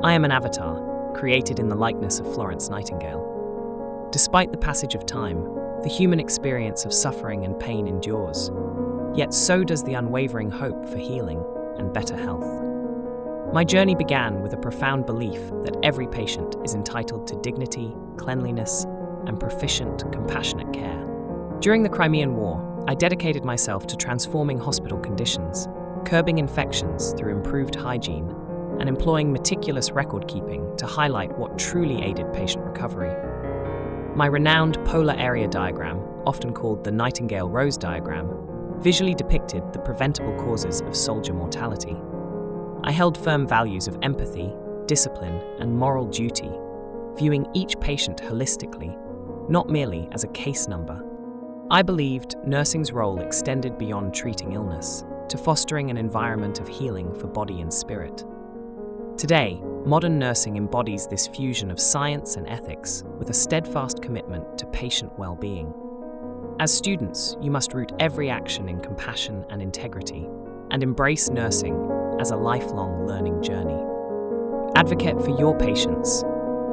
I am an avatar, created in the likeness of Florence Nightingale. Despite the passage of time, the human experience of suffering and pain endures, yet so does the unwavering hope for healing and better health. My journey began with a profound belief that every patient is entitled to dignity, cleanliness, and proficient, compassionate care. During the Crimean War, I dedicated myself to transforming hospital conditions, curbing infections through improved hygiene, and employing meticulous record-keeping to highlight what truly aided patient recovery. My renowned polar area diagram, often called the Nightingale Rose Diagram, visually depicted the preventable causes of soldier mortality. I held firm values of empathy, discipline, and moral duty, viewing each patient holistically, not merely as a case number. I believed nursing's role extended beyond treating illness to fostering an environment of healing for body and spirit. Today, modern nursing embodies this fusion of science and ethics with a steadfast commitment to patient well-being. As students, you must root every action in compassion and integrity, and embrace nursing as a lifelong learning journey. Advocate for your patients,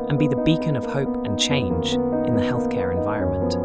and be the beacon of hope and change in the healthcare environment.